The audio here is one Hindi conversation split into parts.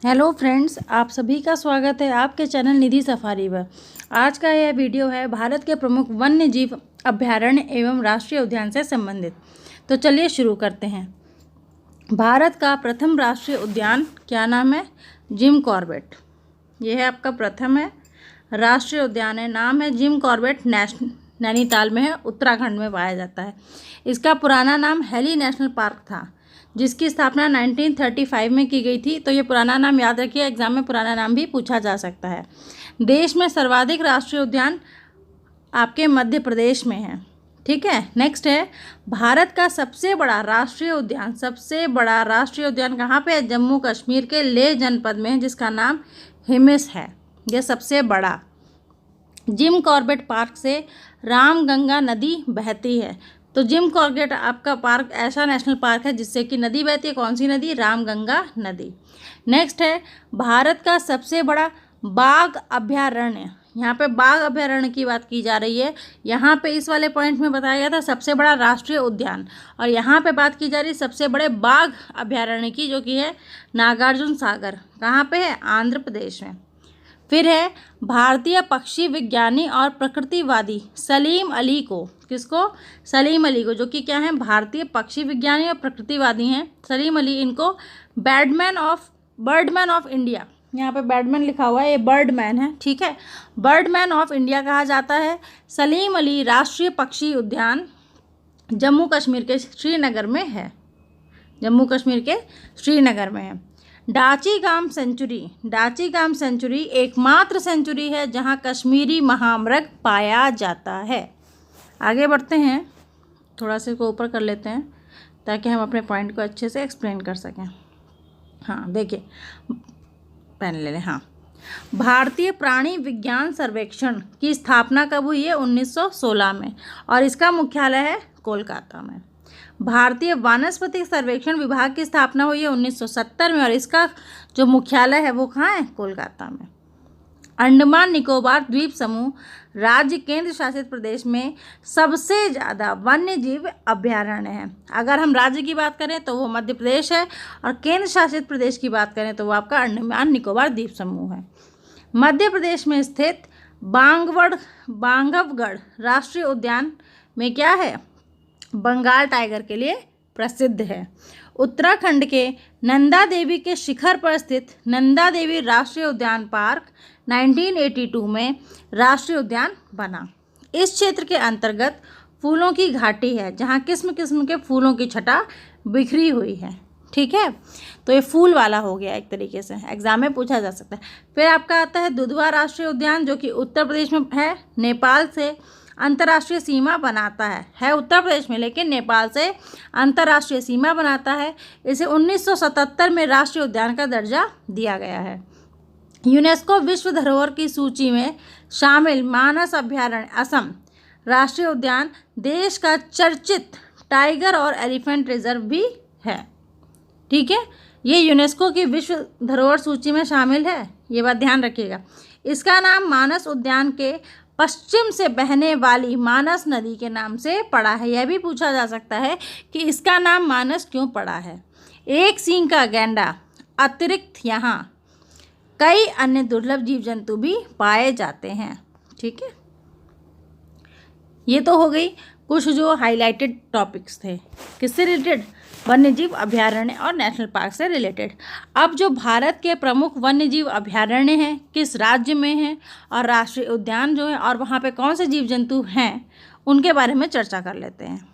हेलो फ्रेंड्स, आप सभी का स्वागत है आपके चैनल निधि सफारी पर। आज का यह वीडियो है भारत के प्रमुख वन्य जीव अभयारण्य एवं राष्ट्रीय उद्यान से संबंधित। तो चलिए शुरू करते हैं। भारत का प्रथम राष्ट्रीय उद्यान क्या नाम है? Jim Corbett. यह है आपका प्रथम है राष्ट्रीय उद्यान है, नाम है जिम कॉर्बेट, नैनीताल में है, उत्तराखंड में पाया जाता है। इसका पुराना नाम हेली नेशनल पार्क था, जिसकी स्थापना 1935 में की गई थी। तो ये पुराना नाम याद रखिए, एग्जाम में पुराना नाम भी पूछा जा सकता है। देश में सर्वाधिक राष्ट्रीय उद्यान आपके मध्य प्रदेश में है। ठीक है, नेक्स्ट है भारत का सबसे बड़ा राष्ट्रीय उद्यान। सबसे बड़ा राष्ट्रीय उद्यान कहाँ पे है? जम्मू कश्मीर के लेह जनपद में है, जिसका नाम हिमिस है। यह सबसे बड़ा। जिम कॉर्बेट पार्क से रामगंगा नदी बहती है। तो जिम कॉर्बेट आपका पार्क ऐसा नेशनल पार्क है जिससे कि नदी बहती है। कौन सी नदी? रामगंगा नदी। नेक्स्ट है भारत का सबसे बड़ा बाघ अभयारण्य। यहाँ पे बाघ अभयारण्य की बात की जा रही है। यहाँ पे इस वाले पॉइंट में बताया गया था सबसे बड़ा राष्ट्रीय उद्यान, और यहाँ पे बात की जा रही है सबसे बड़े बाघ अभयारण्य की, जो कि है नागार्जुन सागर। कहाँ पे है? आंध्र प्रदेश में। फिर है भारतीय पक्षी विज्ञानी और प्रकृतिवादी सलीम अली को। किसको? सलीम अली को, जो कि क्या है? भारतीय पक्षी विज्ञानी और प्रकृतिवादी हैं सलीम अली। इनको बर्डमैन ऑफ इंडिया, यहाँ पे बैडमैन लिखा हुआ है, ये बर्डमैन है। ठीक है, बर्डमैन ऑफ इंडिया कहा जाता है। सलीम अली राष्ट्रीय पक्षी उद्यान जम्मू कश्मीर के श्रीनगर में है। जम्मू कश्मीर के श्रीनगर में है। डाची गाम सेंचुरी एकमात्र सेंचुरी है जहां कश्मीरी महामृग पाया जाता है। आगे बढ़ते हैं, थोड़ा से इसको ऊपर कर लेते हैं ताकि हम अपने पॉइंट को अच्छे से एक्सप्लेन कर सकें। हाँ देखिए, पेन ले लें। हाँ, भारतीय प्राणी विज्ञान सर्वेक्षण की स्थापना कब हुई है? 1916 में, और इसका मुख्यालय है कोलकाता में। भारतीय वानस्पतिक सर्वेक्षण विभाग की स्थापना हुई है 1970 में, और इसका जो मुख्यालय है वो कहाँ है? कोलकाता में। अंडमान निकोबार द्वीप समूह राज्य केंद्र शासित प्रदेश में सबसे ज़्यादा वन्य जीव अभयारण्य है। अगर हम राज्य की बात करें तो वो मध्य प्रदेश है, और केंद्र शासित प्रदेश की बात करें तो वो आपका अंडमान निकोबार द्वीप समूह है। मध्य प्रदेश में स्थित बांधवगढ़ राष्ट्रीय उद्यान में क्या है? बंगाल टाइगर के लिए प्रसिद्ध है। उत्तराखंड के नंदा देवी के शिखर पर स्थित नंदा देवी राष्ट्रीय उद्यान पार्क 1982 में राष्ट्रीय उद्यान बना। इस क्षेत्र के अंतर्गत फूलों की घाटी है, जहाँ किस्म किस्म के फूलों की छटा बिखरी हुई है। ठीक है, तो ये फूल वाला हो गया एक तरीके से, एग्जाम में पूछा जा सकता है। फिर आपका आता है दुधवा राष्ट्रीय उद्यान, जो कि उत्तर प्रदेश में है। नेपाल से अंतर्राष्ट्रीय सीमा बनाता है उत्तर प्रदेश में, लेकिन नेपाल से अंतर्राष्ट्रीय सीमा बनाता है। इसे 1977 में राष्ट्रीय उद्यान का दर्जा दिया गया है। यूनेस्को विश्व धरोहर की सूची में शामिल मानस अभयारण्य असम राष्ट्रीय उद्यान देश का चर्चित टाइगर और एलिफेंट रिजर्व भी है। ठीक है, ये यूनेस्को की विश्व धरोहर सूची में शामिल है, ये बात ध्यान रखिएगा। इसका नाम मानस उद्यान के पश्चिम से बहने वाली मानस नदी के नाम से पड़ा है। यह भी पूछा जा सकता है कि इसका नाम मानस क्यों पड़ा है। एक सींग का गैंडा अतिरिक्त यहाँ कई अन्य दुर्लभ जीव जंतु भी पाए जाते हैं। ठीक है, ये तो हो गई कुछ जो हाईलाइटेड टॉपिक्स थे। किससे रिलेटेड? वन्यजीव अभयारण्य और नेशनल पार्क से रिलेटेड। अब जो भारत के प्रमुख वन्यजीव अभयारण्य हैं, किस राज्य में हैं, और राष्ट्रीय उद्यान जो है, और वहाँ पे कौन से जीव जंतु हैं, उनके बारे में चर्चा कर लेते हैं।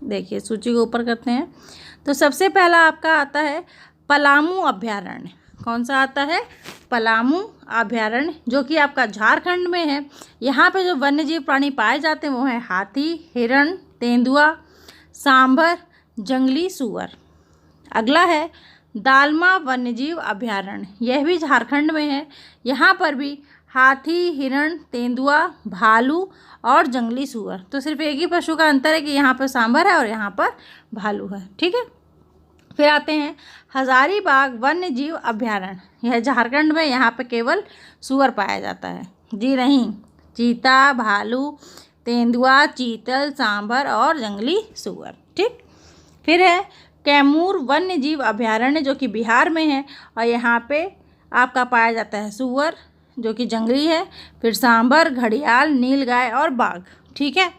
देखिए, सूची को ऊपर करते हैं। तो सबसे पहला आपका आता है पलामू अभयारण्य। कौन सा आता है? पलामू अभयारण्य, जो कि आपका झारखंड में है। यहाँ पे जो वन्यजीव प्राणी पाए जाते हैं वो हैं हाथी, हिरण, तेंदुआ, सांभर, जंगली सूअर। अगला है दालमा वन्यजीव अभयारण्य, यह भी झारखंड में है। यहाँ पर भी हाथी, हिरण, तेंदुआ, भालू और जंगली सूअर। तो सिर्फ एक ही पशु का अंतर है कि यहाँ पर सांभर है और यहाँ पर भालू है। ठीक है, फिर आते हैं हजारीबाग वन्य जीव अभयारण्य। यह झारखंड में, यहाँ पे केवल सूअर पाया जाता है। जी नहीं, चीता, भालू, तेंदुआ, चीतल, सांभर और जंगली सूअर। ठीक, फिर है कैमूर वन्य जीव अभयारण्य, जो कि बिहार में है, और यहाँ पे आपका पाया जाता है सूअर जो कि जंगली है, फिर सांभर, घड़ियाल, नीलगाय और बाघ। ठीक है,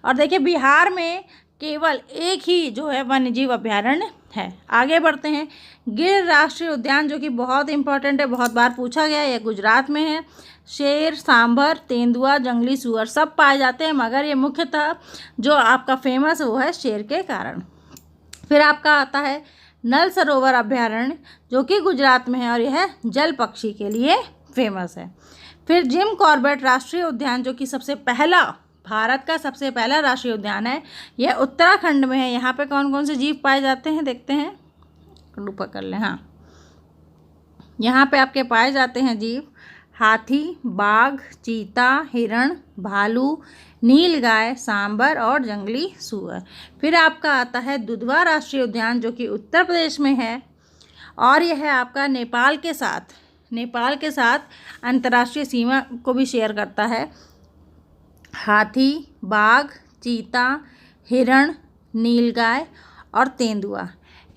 और देखिए बिहार में केवल एक ही जो है वन्यजीव अभ्यारण्य है। आगे बढ़ते हैं। गिर राष्ट्रीय उद्यान जो कि बहुत इंपॉर्टेंट है, बहुत बार पूछा गया है, यह गुजरात में है। शेर, सांभर, तेंदुआ, जंगली सूअर सब पाए जाते हैं, मगर ये मुख्यतः जो आपका फेमस है वो है शेर के कारण। फिर आपका आता है नल सरोवर अभ्यारण्य जो कि गुजरात में है और यह जल पक्षी के लिए फेमस है। फिर जिम कॉर्बेट राष्ट्रीय उद्यान जो कि सबसे पहला, भारत का सबसे पहला राष्ट्रीय उद्यान है, यह उत्तराखंड में है। यहाँ पे कौन कौन से जीव पाए जाते हैं देखते हैं, पकड़ लें। हाँ, यहाँ पे आपके पाए जाते हैं जीव हाथी, बाघ, चीता, हिरण, भालू, नीलगाय, सांबर और जंगली सूअर। फिर आपका आता है दुधवा राष्ट्रीय उद्यान जो कि उत्तर प्रदेश में है और यह आपका नेपाल के साथ अंतर्राष्ट्रीय सीमा को भी शेयर करता है। हाथी, बाघ, चीता, हिरण, नीलगाय और तेंदुआ,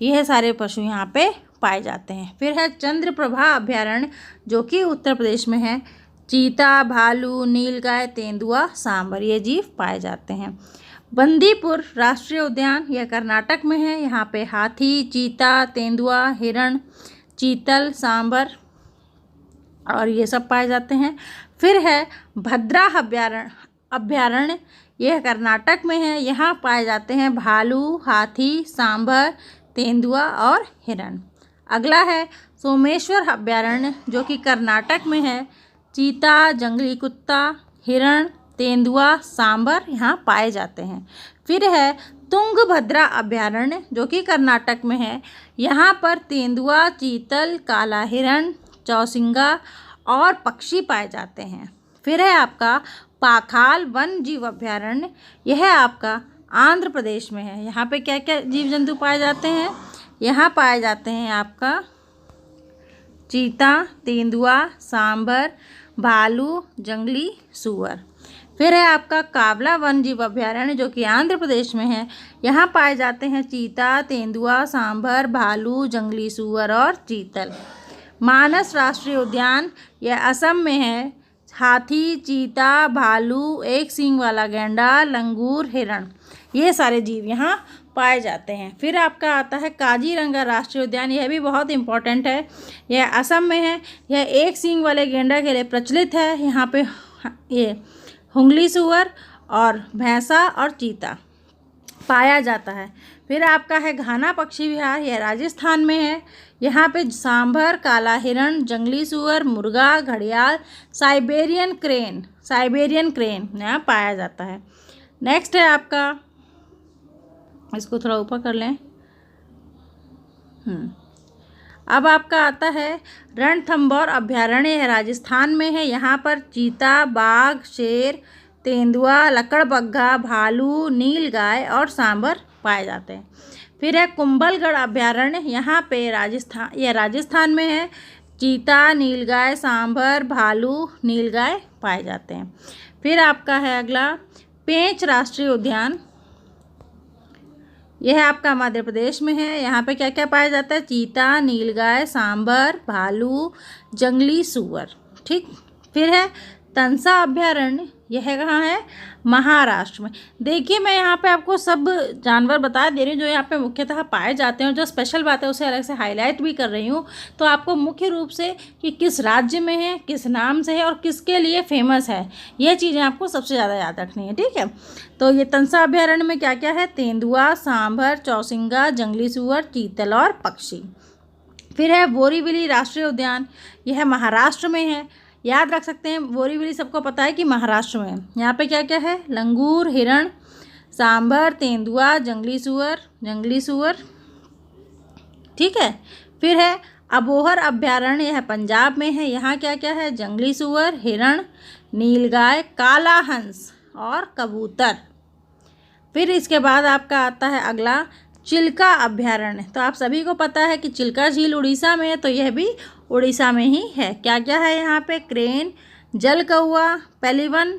यह सारे पशु यहाँ पे पाए जाते हैं। फिर है चंद्रप्रभा अभ्यारण्य जो कि उत्तर प्रदेश में है। चीता, भालू, नीलगाय, तेंदुआ, सांबर ये जीव पाए जाते हैं। बंदीपुर राष्ट्रीय उद्यान यह कर्नाटक में है। यहाँ पे हाथी, चीता, तेंदुआ, हिरण, चीतल, सांबर और ये सब पाए जाते हैं। फिर है भद्रा अभ्यारण्य, यह कर्नाटक में है। यहाँ पाए जाते हैं भालू, हाथी, सांभर, तेंदुआ और हिरण। अगला है सोमेश्वर अभ्यारण्य जो कि कर्नाटक में है। चीता, जंगली कुत्ता, हिरण, तेंदुआ, सांभर यहाँ पाए जाते हैं। फिर है तुंगभद्रा अभ्यारण्य जो कि कर्नाटक में है। यहाँ पर तेंदुआ, चीतल, काला हिरण, चौसिंगा और पक्षी पाए जाते हैं। फिर है आपका पाखाल वन जीव अभ्यारण्य, यह आपका आंध्र प्रदेश में है। यहाँ पे क्या क्या जीव जंतु पाए जाते हैं, यहाँ पाए जाते हैं आपका चीता, तेंदुआ, सांभर, भालू, जंगली सूअर। फिर है आपका कावला वन जीव अभ्यारण्य जो कि आंध्र प्रदेश में है। यहाँ पाए जाते हैं चीता, तेंदुआ, सांभर, भालू, जंगली सूअर और चीतल। मानस राष्ट्रीय उद्यान यह असम में है। हाथी, चीता, भालू, एक सींग वाला गैंडा, लंगूर, हिरण ये सारे जीव यहाँ पाए जाते हैं। फिर आपका आता है काजीरंगा राष्ट्रीय उद्यान, यह भी बहुत इंपॉर्टेंट है। यह असम में है। यह एक सींग वाले गैंडा के लिए प्रचलित है। यहाँ पे ये हुंगली सूअर और भैंसा और चीता पाया जाता है। फिर आपका है घाना पक्षी विहार, यह राजस्थान में है। यहाँ पे सांभर, काला हिरण, जंगली सूअर, मुर्गा, घड़ियाल, साइबेरियन क्रेन यहाँ पाया जाता है। नेक्स्ट है आपका, इसको थोड़ा ऊपर कर लें। अब आपका आता है रणथंभौर अभ्यारण्य, यह राजस्थान में है। यहाँ पर चीता, बाघ, शेर, तेंदुआ, लकड़बग्घा, भालू, नीलगाय और सांबर पाए जाते हैं। फिर है कुंभलगढ़ अभ्यारण्य, यहाँ पे राजस्थान में है। चीता, नीलगाय, सांभर, भालू, नीलगाय पाए जाते हैं। फिर आपका है अगला पेंच राष्ट्रीय उद्यान, यह आपका मध्य प्रदेश में है। यहाँ पे क्या क्या पाया जाता है, चीता, नीलगाय, सांभर, भालू, जंगली सूअर। ठीक, फिर है तंसा अभ्यारण्य, यह कहाँ है, महाराष्ट्र में। देखिए मैं यहाँ पे आपको सब जानवर बता दे रही हूँ जो यहाँ पे मुख्यतः पाए जाते हैं, जो स्पेशल बात है उसे अलग से हाईलाइट भी कर रही हूँ, तो आपको मुख्य रूप से कि किस राज्य में है, किस नाम से है और किसके लिए फेमस है, ये चीज़ें आपको सबसे ज़्यादा याद रखनी है। ठीक है, तो ये तंसा अभ्यारण्य में क्या क्या है, तेंदुआ, सांभर, चौसिंगा, जंगली सूअर, चीतल और पक्षी। फिर है बोरीवली राष्ट्रीय उद्यान, यह महाराष्ट्र में है। याद रख सकते हैं, बोरीवली सबको पता है कि महाराष्ट्र में है। यहाँ पे क्या क्या है, लंगूर, हिरण, सांभर, तेंदुआ, जंगली सूअर। ठीक है, फिर है अबोहर अभ्यारण्य, यह पंजाब में है। यहाँ क्या क्या है, जंगली सूअर, हिरण, नीलगाय, काला हंस और कबूतर। फिर इसके बाद आपका आता है अगला चिल्का अभ्यारण्य। तो आप सभी को पता है कि चिल्का झील उड़ीसा में है, तो यह भी उड़ीसा में ही है। क्या क्या है यहाँ पे, क्रेन, जल कौआ, पेलिवन,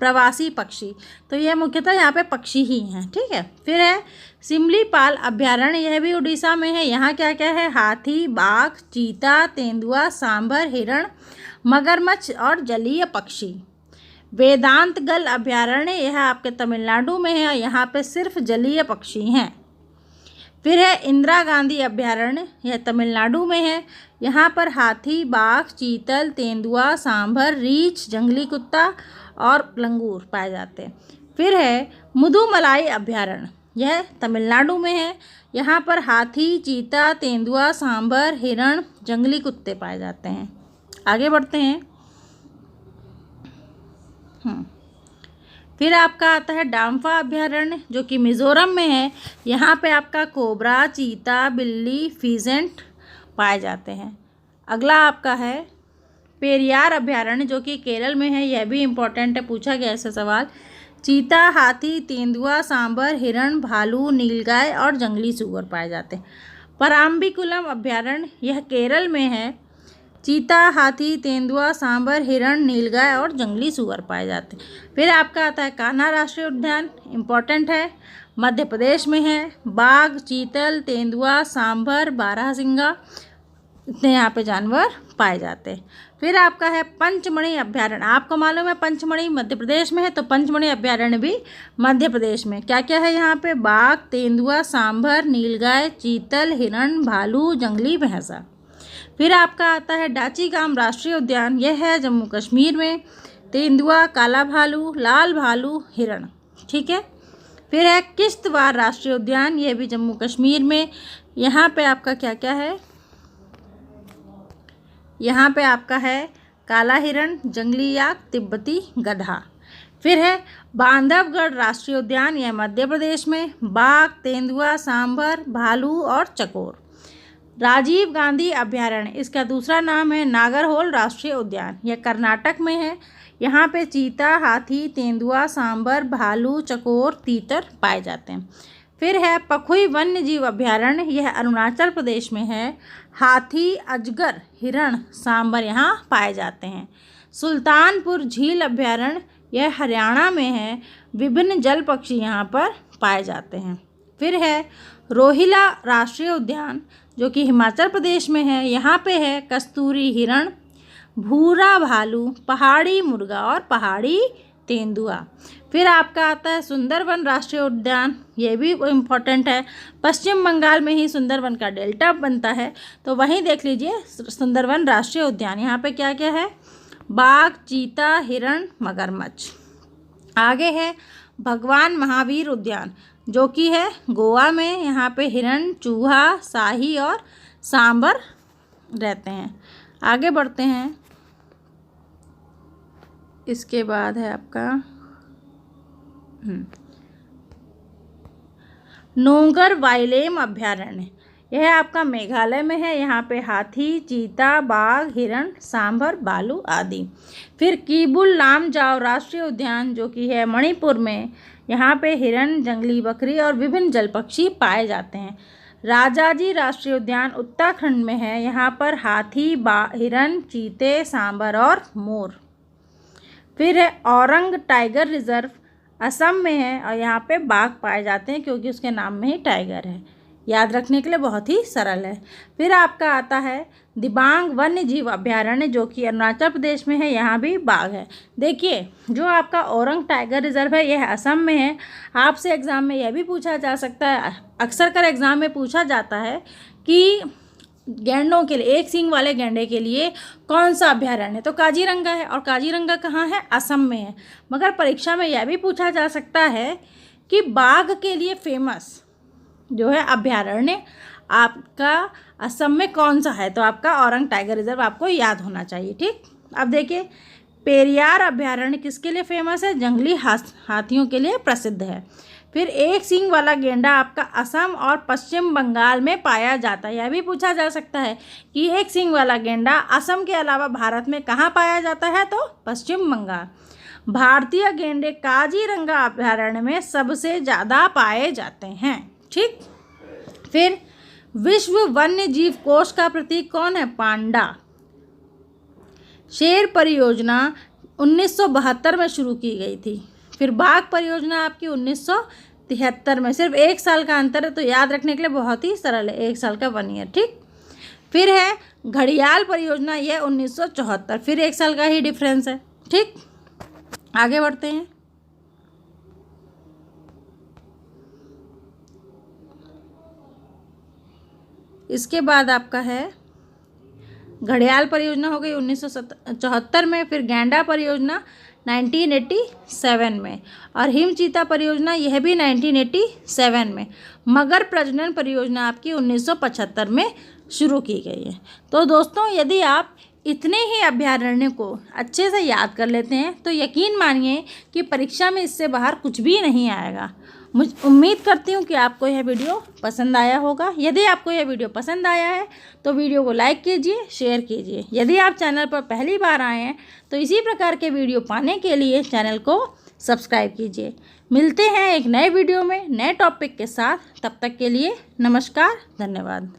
प्रवासी पक्षी, तो यह मुख्यतः यहाँ पे पक्षी ही हैं, ठीक है। फिर है सिमलीपाल अभ्यारण्य, यह भी उड़ीसा में है। यहाँ क्या क्या है, हाथी, बाघ, चीता, तेंदुआ, सांभर, हिरण, मगरमच्छ और जलीय पक्षी। वेदांतगल अभ्यारण्य, यह आपके तमिलनाडु में है, यहाँ पे सिर्फ जलीय पक्षी हैं। फिर है इंदिरा गांधी अभ्यारण्य, यह तमिलनाडु में है, यहाँ पर हाथी, बाघ, चीतल, तेंदुआ, सांभर, रीछ, जंगली कुत्ता और लंगूर पाए जाते हैं। फिर है मुदुमलाई अभ्यारण्य, यह तमिलनाडु में है, यहाँ पर हाथी, चीता, तेंदुआ, सांभर, हिरण, जंगली कुत्ते पाए जाते हैं। आगे बढ़ते हैं। फिर आपका आता है डाम्फा अभ्यारण्य, जो कि मिज़ोरम में है, यहाँ पे आपका कोबरा, चीता, बिल्ली, फीजेंट पाए जाते हैं। अगला आपका है पेरियार अभ्यारण्य, जो कि केरल में है, यह भी इम्पोर्टेंट है, पूछा गया ऐसा सवाल। चीता, हाथी, तेंदुआ, सांभर, हिरण, भालू, नीलगाय और जंगली सूअर पाए जाते हैं। पराम्बिकुलम अभ्यारण्य, यह केरल में है, चीता, हाथी, तेंदुआ, सांभर, हिरण, नीलगाय और जंगली सूअर पाए जाते हैं। फिर आपका आता है कान्हा राष्ट्रीय उद्यान, इम्पोर्टेंट है, मध्य प्रदेश में है, बाघ, चीतल, तेंदुआ, सांभर, बारहसिंगा, इतने यहाँ पे जानवर पाए जाते हैं। फिर आपका है पंचमढ़ी अभ्यारण्य, आपको मालूम है पंचमढ़ी मध्य प्रदेश में है, तो पंचमढ़ी अभ्यारण्य भी मध्य प्रदेश में। क्या क्या है यहाँ पे, बाघ, तेंदुआ, सांभर, नीलगाय, चीतल, हिरण, भालू, जंगली भैंसा। फिर आपका आता है डाचीगाम राष्ट्रीय उद्यान, यह है जम्मू कश्मीर में, तेंदुआ, काला भालू, लाल भालू, हिरण, ठीक है। फिर है किश्तवाड़ राष्ट्रीय उद्यान, यह भी जम्मू कश्मीर में, यहाँ पे आपका क्या क्या है, यहाँ पे आपका है काला हिरण, जंगली याक, तिब्बती गधा। फिर है बांधवगढ़ राष्ट्रीय उद्यान, यह मध्य प्रदेश में, बाघ, तेंदुआ, सांभर, भालू और चकोर। राजीव गांधी अभ्यारण्य, इसका दूसरा नाम है नागरहोल राष्ट्रीय उद्यान, यह कर्नाटक में है, यहाँ पे चीता, हाथी, तेंदुआ, सांभर, भालू, चकोर, तीतर पाए जाते हैं। फिर है पखुई वन्य जीव अभ्यारण्य, यह अरुणाचल प्रदेश में है, हाथी, अजगर, हिरण, सांभर यहाँ पाए जाते हैं। सुल्तानपुर झील अभ्यारण्य, यह हरियाणा में है, विभिन्न जल पक्षी यहाँ पर पाए जाते हैं। फिर है रोहिला राष्ट्रीय उद्यान, जो कि हिमाचल प्रदेश में है, यहाँ पे है कस्तूरी हिरण, भूरा भालू, पहाड़ी मुर्गा और पहाड़ी तेंदुआ। फिर आपका आता है सुंदरवन राष्ट्रीय उद्यान, ये भी इम्पोर्टेंट है, पश्चिम बंगाल में ही सुंदरवन का डेल्टा बनता है, तो वहीं देख लीजिए सुंदरवन राष्ट्रीय उद्यान। यहाँ पे क्या क्या है, बाघ, चीता, हिरण, मगरमच्छ। आगे है भगवान महावीर उद्यान, जो कि है गोवा में, यहाँ पे हिरण, चूहा, शाही और सांभर रहते हैं। आगे बढ़ते हैं। इसके बाद है आपका नोंगर वाइलेम अभ्यारण्य, यह आपका मेघालय में है, यहाँ पे हाथी, चीता, बाघ, हिरण, सांभर, भालू आदि। फिर कीबुल लामजाओ राष्ट्रीय उद्यान, जो कि है मणिपुर में, यहाँ पे हिरण, जंगली बकरी और विभिन्न जल पक्षी पाए जाते हैं। राजाजी राष्ट्रीय उद्यान उत्तराखंड में है, यहाँ पर हाथी, हिरण, चीते, सांभर और मोर। फिर है औरंग टाइगर रिजर्व, असम में है और यहाँ पे बाघ पाए जाते हैं, क्योंकि उसके नाम में ही टाइगर है, याद रखने के लिए बहुत ही सरल है। फिर आपका आता है दिबांग वन्य जीव अभ्यारण्य, जो कि अरुणाचल प्रदेश में है, यहाँ भी बाघ है। देखिए जो आपका औरंग टाइगर रिजर्व है, यह असम में है। आपसे एग्ज़ाम में यह भी पूछा जा सकता है, अक्सर कर एग्ज़ाम में पूछा जाता है कि गैंडों के लिए, एक सींग वाले गैंडे के लिए कौन सा अभ्यारण्य है, तो काजीरंगा है, और काजीरंगा कहाँ है, असम में है। मगर परीक्षा में यह भी पूछा जा सकता है कि बाघ के लिए फेमस जो है अभ्यारण्य आपका असम में कौन सा है, तो आपका औरंग टाइगर रिजर्व आपको याद होना चाहिए, ठीक। अब देखिए पेरियार अभ्यारण्य किसके लिए फेमस है, जंगली हाथियों के लिए प्रसिद्ध है। फिर एक सींग वाला गेंडा आपका असम और पश्चिम बंगाल में पाया जाता है, यह भी पूछा जा सकता है कि एक सींग वाला गेंडा असम के अलावा भारत में कहाँ पाया जाता है, तो पश्चिम बंगाल। भारतीय गेंडे काजीरंगा अभ्यारण्य में सबसे ज़्यादा पाए जाते हैं, ठीक। फिर विश्व वन्य जीव कोष का प्रतीक कौन है, पांडा। शेर परियोजना 1972 में शुरू की गई थी। फिर बाघ परियोजना आपकी 1973 में। सिर्फ 1 साल का अंतर है, तो याद रखने के लिए बहुत ही सरल है, 1 साल का 1 ईयर। ठीक। फिर है घड़ियाल परियोजना, यह 1974, फिर 1 साल का ही डिफरेंस है। ठीक, आगे बढ़ते हैं। इसके बाद आपका है घड़ियाल परियोजना हो गई 1974 में, फिर गैंडा परियोजना 1987 में, और हिमचीता परियोजना यह भी 1987 में। मगर प्रजनन परियोजना आपकी 1975 में शुरू की गई है। तो दोस्तों, यदि आप इतने ही अभयारण्य को अच्छे से याद कर लेते हैं तो यकीन मानिए कि परीक्षा में इससे बाहर कुछ भी नहीं आएगा। मुझे उम्मीद करती हूँ कि आपको यह वीडियो पसंद आया होगा। यदि आपको यह वीडियो पसंद आया है तो वीडियो को लाइक कीजिए, शेयर कीजिए। यदि आप चैनल पर पहली बार आए हैं तो इसी प्रकार के वीडियो पाने के लिए चैनल को सब्सक्राइब कीजिए। मिलते हैं एक नए वीडियो में नए टॉपिक के साथ। तब तक के लिए नमस्कार, धन्यवाद।